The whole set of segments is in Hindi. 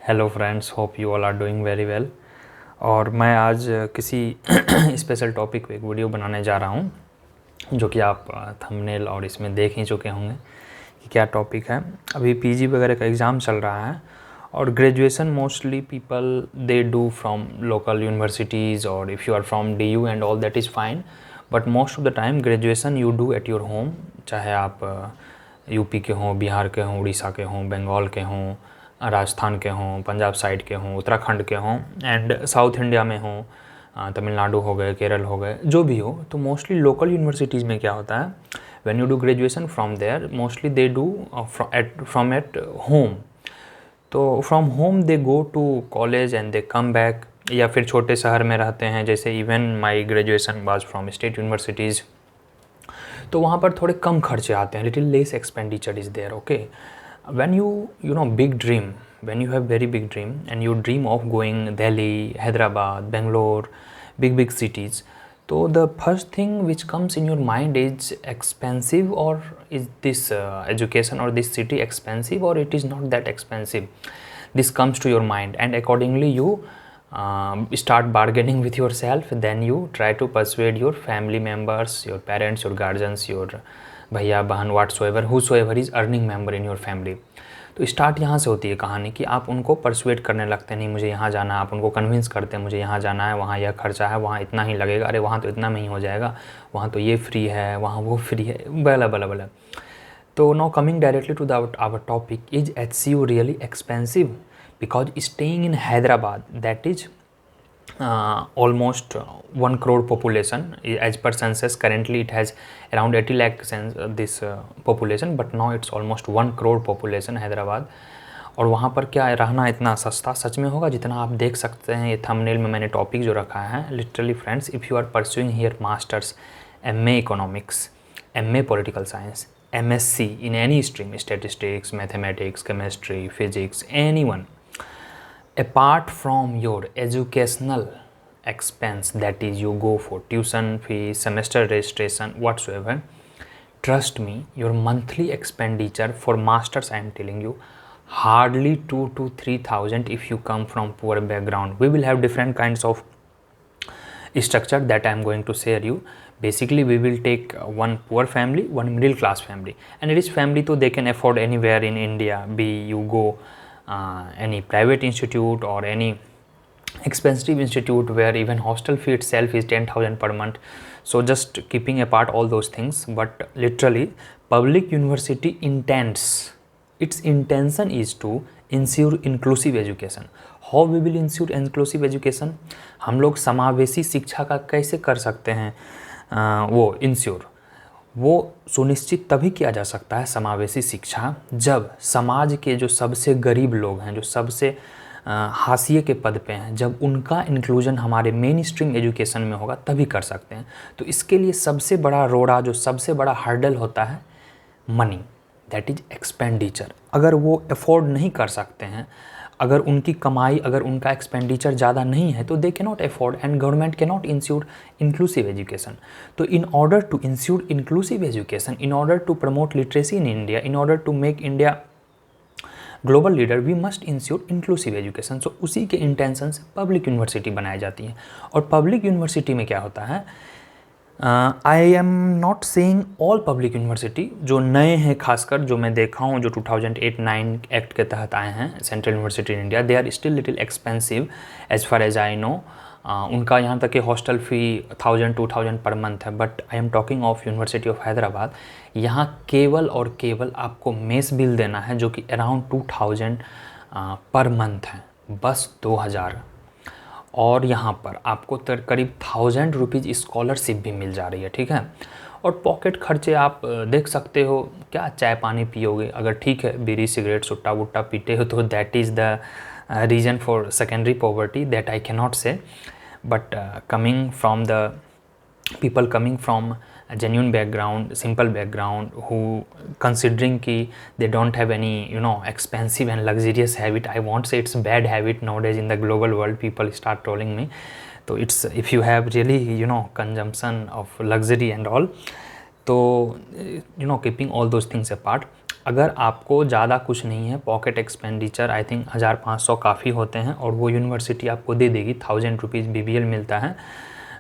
Hello friends, hope you all are doing very well. और मैं आज किसी स्पेशल टॉपिक पे एक वीडियो बनाने जा रहा हूँ जो कि आप थंबनेल और इसमें देख ही चुके होंगे कि क्या टॉपिक है। अभी पीजी वगैरह का एग्ज़ाम चल रहा है और graduation mostly people they do from local universities, और if you are from DU and all that is fine, but most of the time graduation you do at your home. चाहे आप यूपी के हों, बिहार के हों, उड़ीसा के हों, बंगाल के हों, राजस्थान के हों, पंजाब साइड के हों, उत्तराखंड के हों, एंड साउथ इंडिया में हों, तमिलनाडु हो गए, केरल हो गए, जो भी हो। तो मोस्टली लोकल यूनिवर्सिटीज़ में क्या होता है, when you do graduation from there mostly they do from at home. तो from home they go to college and they come back, या फिर छोटे शहर में रहते हैं, जैसे even my graduation was from state universities. तो वहाँ पर थोड़े कम खर्चे आते हैं, little less expenditure is there. Okay, when you know big dream, when you have very big dream and you dream of going Delhi, Hyderabad, Bangalore, big cities, so the first thing which comes in your mind is expensive, or is this education or this city expensive, or it is not that expensive. This comes to your mind, and accordingly you start bargaining with yourself. Then you try to persuade your family members, your parents, your guardians, your भैया बहन, whatsoever, whosoever is earning member in your family. तो स्टार्ट यहाँ से होती है कहानी कि आप उनको परसुएट करने लगते हैं, नहीं मुझे यहाँ जाना है। आप उनको कन्विंस करते हैं मुझे यहाँ जाना है, वहाँ यह खर्चा है, वहाँ इतना ही लगेगा, अरे वहाँ तो इतना में ही हो जाएगा, वहाँ तो ये फ्री है, वहाँ वो फ्री है, बला बला बला। तो now coming directly to the our topic, is HCU really expensive? Because staying in Hyderabad, that is almost 1 crore population as per census. Currently it has around 80 lakh this population, but now it's almost 1 crore population Hyderabad. और वहाँ पर क्या रहना इतना सस्ता सच में होगा जितना आप देख सकते हैं। ये थंबनेल में मैंने टॉपिक जो रखा है, literally friends, if you are pursuing here masters, MA economics, MA political science, MSc in any stream, statistics, mathematics, chemistry, physics, anyone, apart from your educational expense, that is you go for tuition fees, semester registration, whatsoever, trust me, your monthly expenditure for masters, I am telling you, hardly 2 to 3,000 if you come from poor background. We will have different kinds of structure that I am going to share you. Basically we will take one poor family, one middle class family, and it is family so they can afford anywhere in India, be you go any private institute or any expensive institute where even hostel fee itself is 10,000 per month. So just keeping apart all those things, but literally public university intends, its intention is to ensure inclusive education. How we will ensure inclusive education? हम लोग समावेशी शिक्षा का कैसे कर सकते हैं वो इंश्योर, वो सुनिश्चित तभी किया जा सकता है समावेशी शिक्षा, जब समाज के जो सबसे गरीब लोग हैं, जो सबसे हाशिए के पद पे हैं, जब उनका इंक्लूजन हमारे मेन स्ट्रीम एजुकेशन में होगा तभी कर सकते हैं। तो इसके लिए सबसे बड़ा रोड़ा, जो सबसे बड़ा हर्डल होता है, मनी, दैट इज एक्सपेंडिचर। अगर वो अफोर्ड नहीं कर सकते हैं, अगर उनकी कमाई, अगर उनका एक्सपेंडिचर ज़्यादा नहीं है, तो they can not afford, and government can not ensure inclusive education. तो in order to ensure inclusive education, in order to promote literacy in India, in order to make India global leader, we must ensure inclusive education. So उसी के इंटेंशन से पब्लिक यूनिवर्सिटी बनाई जाती है। और पब्लिक यूनिवर्सिटी में क्या होता है, I am not saying all public university, जो नए हैं खासकर, जो मैं देखा हूँ, जो 2008-9 एक्ट के तहत आए हैं central university in India, they are still little expensive as far as I know. उनका यहाँ तक कि हॉस्टल फ़ी 1,000-2,000 पर मंथ है। But I am talking of university of Hyderabad, यहाँ केवल और केवल आपको मेस बिल देना है, जो कि अराउंड 2,000 पर मंथ है, बस 2,000। और यहाँ पर आपको करीब 1,000 रुपीज़ स्कॉलरशिप भी मिल जा रही है, ठीक है। और पॉकेट खर्चे आप देख सकते हो, क्या चाय पानी पियोगे, अगर ठीक है बीड़ी सिगरेट सुट्टा वुट्टा पीते हो तो that is the reason for secondary poverty, that I can not say. But coming from the people coming from a genuine background, simple background, who considering ki they don't have any expensive and luxurious habit, I won't say it's bad habit, nowadays in the global world people start trolling me. So it's, if you have really consumption of luxury and all, so keeping all those things apart, अगर आपको ज़्यादा कुछ नहीं है, पॉकेट एक्सपेंडिचर आई थिंक 1500 काफ़ी होते हैं और वो यूनिवर्सिटी आपको दे देगी। 1000 रुपीज़ BBL मिलता है,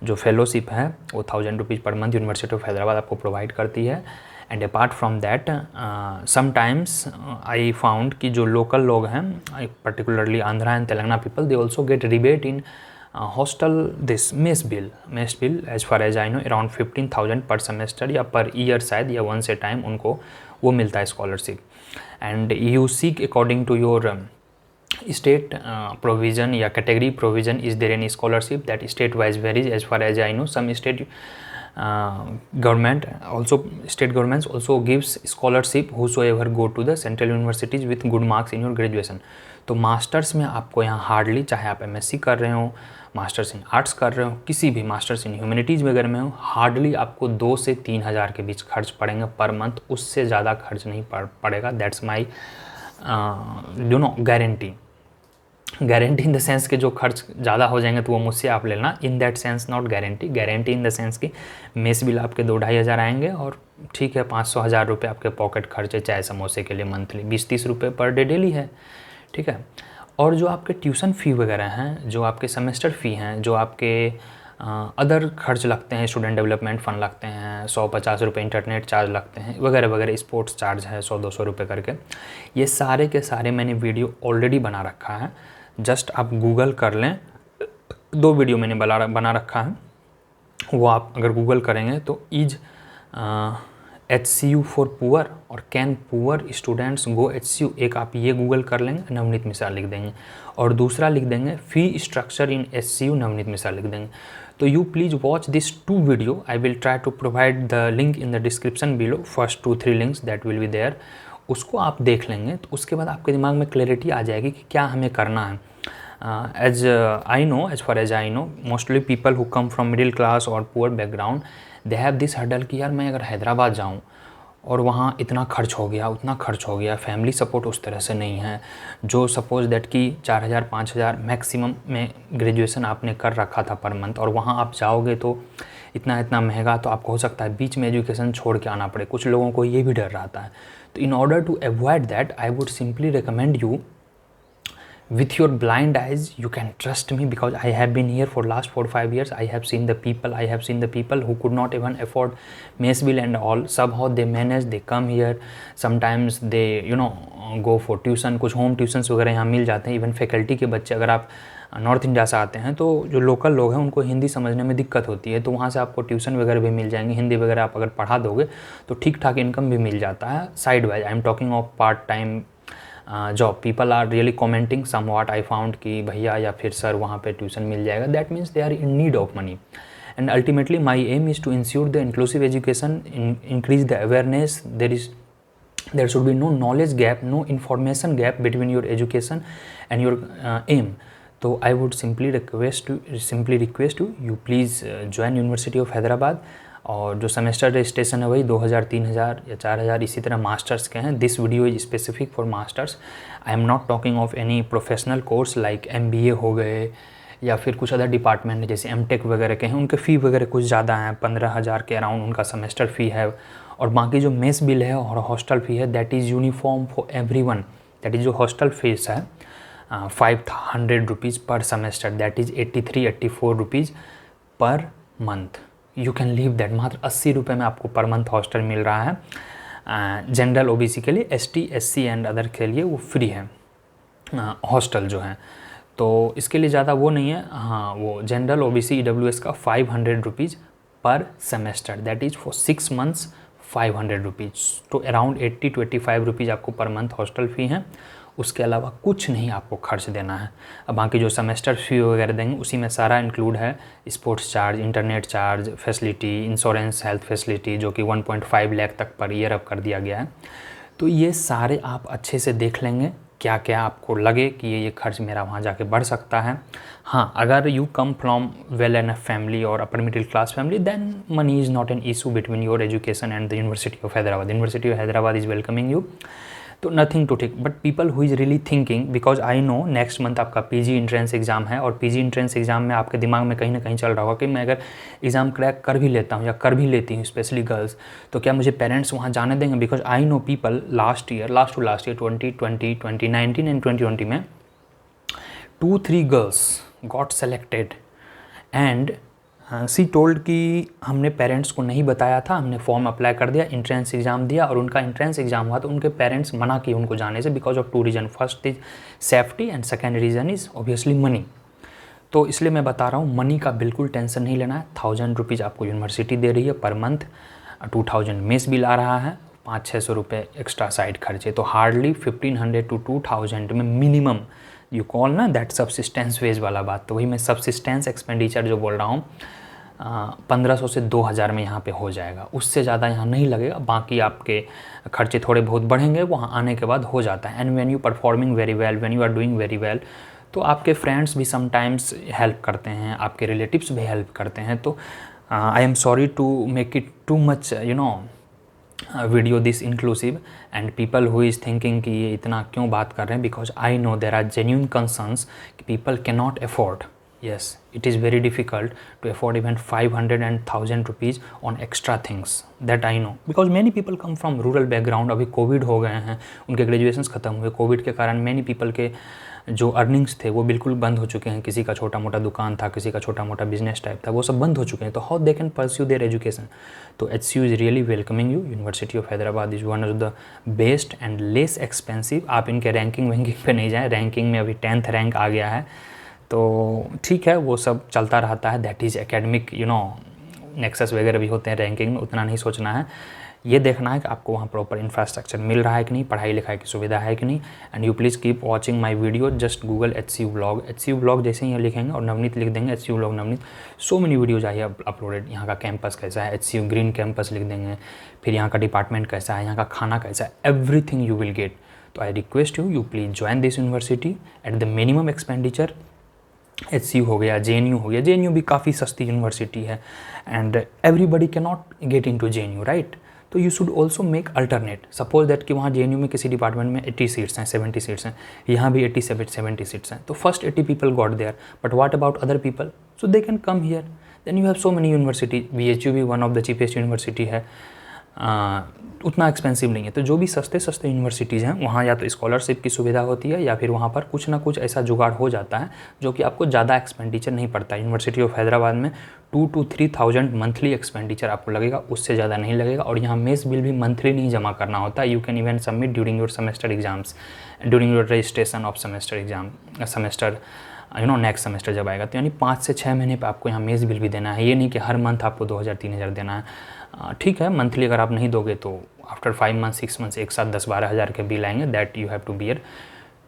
जो फेलोशिप है वो 1000 rupees per month university of Hyderabad आपको प्रोवाइड करती है। And apart from that sometimes I found कि जो लोकल लोग हैं, particularly Andhra and Telangana people, they also get rebate in hostel this mess bill as far as I know around 15,000 per semester या पर ईयर शायद, या वंस ए टाइम उनको वो मिलता है scholarship. And you seek according to your state provision या category provision, is there any scholarship that state wise varies as far as I know. Some state state governments also gives scholarship whosoever go to the central universities with good marks in your graduation. तो मास्टर्स में आपको यहाँ हार्डली, चाहे आप MSc कर रहे हो, मास्टर्स इन आर्ट्स कर रहे हो, किसी भी मास्टर्स इन ह्यूमैनिटीज़ वगैरह में हो, हार्डली आपको 2 से 3 हज़ार के बीच खर्च पड़ेंगे पर मंथ, उससे ज़्यादा खर्च नहीं पड़ेगा। That's my guarantee in the sense कि जो खर्च ज़्यादा हो जाएंगे तो वो मुझसे आप लेना, in that sense not guarantee in the sense कि मेस बिल आपके 2-2.5 हज़ार आएंगे और ठीक है 500-1000 रुपये आपके पॉकेट खर्चे चाय समोसे के लिए मंथली, 20-30 रुपये पर डे डेली है, ठीक है। और जो आपके ट्यूशन फ़ी वगैरह हैं, जो आपके सेमेस्टर फ़ी हैं, जो आपके अदर खर्च लगते हैं, स्टूडेंट डेवलपमेंट फ़ंड लगते हैं, 100-50 रुपये इंटरनेट चार्ज लगते हैं वगैरह वगैरह, स्पोर्ट्स चार्ज है 100-200 रुपये करके, ये सारे के सारे मैंने वीडियो ऑलरेडी बना रखा है। जस्ट आप गूगल कर लें, 2 वीडियो मैंने बना रखा है, वो आप अगर गूगल करेंगे तो इज HCU फॉर पुअर और can poor students go HCU, एक आप ये गूगल कर लेंगे, नवनीत मिश्रा लिख देंगे, और दूसरा लिख देंगे fee structure in HCU Navneet Mishra लिख देंगे। तो you please watch this 2 video, I will try to provide the link in the description below, first 2-3 links that will be there. उसको आप देख लेंगे तो उसके बाद आपके दिमाग में क्लैरिटी आ जाएगी कि क्या हमें करना है। As far as I know mostly people who come from middle class और poor background, they have this hurdle कि यार मैं अगर हैदराबाद जाऊँ और वहाँ इतना खर्च हो गया, उतना खर्च हो गया, फैमिली सपोर्ट उस तरह से नहीं है, जो सपोज़ दैट कि 4000-5000 मैक्सिमम में ग्रेजुएशन आपने कर रखा था पर मंथ, और वहाँ आप जाओगे तो इतना महंगा, तो आपको हो सकता है बीच में एजुकेशन छोड़ के आना पड़े। कुछ लोगों को ये भी डर रहता है। तो in order to avoid that, I would simply recommend you, with your blind eyes, you can trust me because I have been here for last 4-5 years. I have seen the people who could not even afford mess bill and all. Somehow they manage, they come here. Sometimes they go for tuition. कुछ होम ट्यूशन्स वगैरह यहाँ मिल जाते हैं। इवन फैकल्टी के बच्चे, अगर आप नॉर्थ इंडिया से आते हैं तो जो लोकल लोग हैं उनको हिंदी समझने में दिक्कत होती है, तो वहाँ से आपको ट्यूशन वगैरह भी मिल जाएंगे। हिंदी वगैरह आप अगर पढ़ा दोगे तो ठीक ठाक इनकम भी मिल जाता है side wise. I am talking of part time job. People are really commenting some what I found कि भैया या फिर सर वहाँ पे ट्यूशन मिल जाएगा। That means they are in need of money, and ultimately my aim is to ensure the inclusive education, increase the awareness. there should be no knowledge gap, no information gap between your education and your aim. तो I would simply request you, you please join University of Hyderabad। और जो सेमेस्टर रजिस्ट्रेशन है वही 2000, 3000 या 4000 इसी तरह मास्टर्स के हैं। This video is specific for masters. I am not talking of any professional course like MBA हो गए या फिर कुछ अदर डिपार्टमेंट जैसे MTech वगैरह के हैं, उनके फ़ी वगैरह कुछ ज़्यादा हैं, 15,000 के अराउंड उनका सेमेस्टर फ़ी है। और बाकी जो मेस बिल है और हॉस्टल फ़ी है that is uniform for everyone. That is जो हॉस्टल फीस है 500 रुपीज़ पर semester, that is 83-84 rupees per month. You can leave that. मात्र 80 रुपये में आपको पर मंथ हॉस्टल मिल रहा है। जनरल OBC के लिए, ST SC एंड अदर के लिए वो फ्री है हॉस्टल जो है। तो इसके लिए ज़्यादा वो नहीं है। हाँ, वो जनरल OBC EWS का 500 रुपीज़ पर semester, that is for 6 months 500 rupees. तो अराउंड 80-85 रुपीज़ आपको पर मंथ हॉस्टल फ़ी है। उसके अलावा कुछ नहीं आपको खर्च देना है। अब बाकी जो सेमेस्टर फ़ी वगैरह देंगे उसी में सारा इंक्लूड है, sports charge, internet charge, facility, insurance, health facility जो कि 1.5 लाख तक पर ईयर अब कर दिया गया है। तो ये सारे आप अच्छे से देख लेंगे क्या क्या आपको लगे कि ये खर्च मेरा वहाँ जाके बढ़ सकता है। हाँ, अगर you come from well enough family और upper middle class family then money is not an issue between your education and the university of Hyderabad. University of Hyderabad is welcoming you. तो nothing to think, but people who is really thinking, because I know next month आपका पीजी एंट्रेंस एग्जाम है, और पीजी एंट्रेंस एग्जाम में आपके दिमाग में कहीं ना कहीं चल रहा होगा कि मैं अगर एग्ज़ाम क्रैक कर भी लेता हूँ या कर भी लेती हूँ, स्पेशली गर्ल्स, तो क्या मुझे पेरेंट्स वहाँ जाने देंगे? Because I know people last year 2020, 2019 and 2020 में 2-3 girls got selected and C told कि हमने पेरेंट्स को नहीं बताया था, हमने फॉर्म अप्लाई कर दिया, एंट्रेंस एग्जाम दिया, और उनका एंट्रेंस एग्जाम हुआ तो उनके पेरेंट्स मना किए उनको जाने से because of 2 reason. First is safety and second reason is obviously money. तो इसलिए मैं बता रहा हूँ, मनी का बिल्कुल टेंशन नहीं लेना है। 1000 रुपीज़ आपको यूनिवर्सिटी दे रही है पर मंथ, 2000 मेस बिल आ रहा है, 500-600 रुपये एक्स्ट्रा साइड खर्चे, तो हार्डली 1500 to 2000 में मिनिमम यू कॉल ना दैट सब्सिस्टेंस वेज वाला बात। तो वही मैं सब्सिस्टेंस एक्सपेंडिचर जो बोल रहा हूँ, 1500 से 2000 में यहाँ पे हो जाएगा, उससे ज़्यादा यहाँ नहीं लगेगा। बाकी आपके खर्चे थोड़े बहुत बढ़ेंगे, वहाँ आने के बाद हो जाता है। And when you performing very well, when you are doing very well, तो आपके फ्रेंड्स भी समटाइम्स हेल्प करते हैं, आपके रिलेटिव्स भी हेल्प करते हैं। तो I am sorry to make it too much video this inclusive and people who is thinking कि ये इतना क्यों बात कर रहे हैं, because I know there are genuine concerns कि people can not afford, yes, it is very difficult to afford even 500 and 1000 rupees on extra things, that I know, because many people come from rural background। अभी कोविड हो गए हैं, उनके ग्रेजुएशंस ख़त्म हुए, कोविड के कारण मैनी पीपल के जो अर्निंग्स थे वो बिल्कुल बंद हो चुके हैं। किसी का छोटा मोटा दुकान था, किसी का छोटा मोटा बिजनेस टाइप था, वो सब बंद हो चुके हैं। तो how they can pursue there education? तो HCU is really welcoming you. University of Hyderabad is one of the best and less expensive. आप इनके रैंकिंग वैंकिंग पे नहीं जाएँ, रैंकिंग में अभी 10th रैंक आ गया है, तो ठीक है, वो सब चलता रहता है। दैट इज़ एकेडमिक नेक्सस वगैरह भी होते हैं रैंकिंग में, उतना नहीं सोचना है। ये देखना है कि आपको वहाँ प्रॉपर इंफ्रास्ट्रक्चर मिल रहा है कि नहीं, पढ़ाई लिखाई की सुविधा है कि नहीं। And you please keep watching my video, just Google HCU blog. HCU blog जैसे ही यहाँ लिखेंगे और नवनीत लिख देंगे, HCU blog Navneet, so many videos I है अपलोडेड। यहाँ का कैंपस कैसा है, HCU ग्रीन कैंपस लिख देंगे, फिर यहाँ का डिपार्टमेंट कैसा है, यहाँ का खाना कैसा है, एवरीथिंग यू विल गेट। तो I request you please join this university at the minimum expenditure. HCU हो गया, JNU हो गया, JNU भी काफ़ी सस्ती यूनिवर्सिटी है and everybody can not get in to JNU, right. तो you should also make alternate. Suppose that कि वहाँ JNU में किसी डिपार्टमेंट में 80 सीट्स हैं, 70 सीट्स हैं, यहाँ भी 70 सीट्स हैं, तो first 80 people got there, but what about other people? So they can come here. Then you have so many university. VHU भी one of the cheapest university है, उतना एक्सपेंसिव नहीं है। तो जो भी सस्ते यूनिवर्सिटीज़ हैं वहाँ या तो स्कॉलरशिप की सुविधा होती है या फिर वहाँ पर कुछ ना कुछ ऐसा जुगाड़ हो जाता है जो कि आपको ज़्यादा एक्सपेंडिचर नहीं पड़ता। यूनिवर्सिटी ऑफ हैदराबाद में 2 to 3,000 मंथली एक्सपेंडिचर आपको लगेगा, उससे ज़्यादा नहीं लगेगा। और यहाँ मेस बिल भी मंथली नहीं जमा करना होता, you can even submit during your semester exams, during your registration of semester exam, semester next semester जब आएगा। तो यानी 5 से 6 महीने पे आपको यहाँ मेस बिल भी देना है। ये नहीं कि हर मंथ आपको 2000-3000 देना है। ठीक है, मंथली अगर आप नहीं दोगे तो आफ्टर 5 मंथ्स 6 मंथ्स एक साथ 10-12 हज़ार के बिल आएंगे, that you have to bear.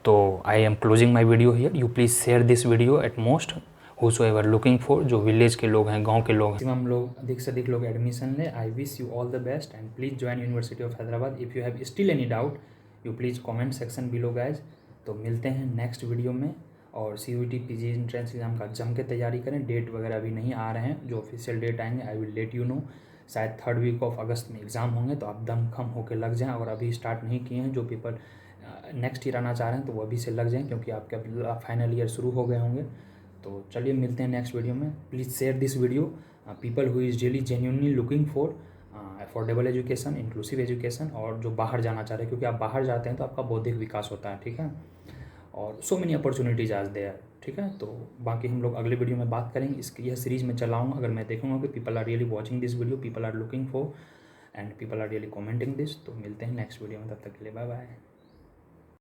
तो I am closing my video here. You please share this video at most whosoever looking for, जो विलेज के लोग हैं, गाँव के लोग हैं, मैक्सिमम लोग, अधिक से अधिक लोग एडमिशन लें। I wish you all the best and please join university of Hyderabad. If you have still any doubt you please comment section below guys. तो मिलते हैं नेक्स्ट वीडियो में। और CUET PG एंट्रेंस एग्जाम का जम के तैयारी करें। डेट वगैरह अभी नहीं आ रहे हैं, जो ऑफिशियल डेट आएंगे I will let you know. शायद 3rd वीक ऑफ अगस्त में एग्ज़ाम होंगे, तो आप दमखम होकर लग जाएं। और अभी स्टार्ट नहीं किए हैं जो पीपल नेक्स्ट ईयर आना चाह रहे हैं, तो वो अभी से लग जाएं, क्योंकि आपके फाइनल ईयर शुरू हो गए होंगे। तो चलिए मिलते हैं नेक्स्ट वीडियो में। Please share this video people who is really genuinely looking for affordable education, inclusive education, और जो बाहर जाना चाह रहे हैं, क्योंकि आप बाहर जाते हैं तो आपका बौद्धिक विकास होता है, ठीक है। और सो मेनी अपॉर्चुनिटीज आज देयर, ठीक है। तो बाकी हम लोग अगले वीडियो में बात करेंगे। इसकी यह सीरीज़ में चलाऊँगा अगर मैं देखूँगा कि people are really watching this video, people are looking for and people are really commenting this. तो मिलते हैं नेक्स्ट वीडियो में, तब तक के लिए बाय बाय।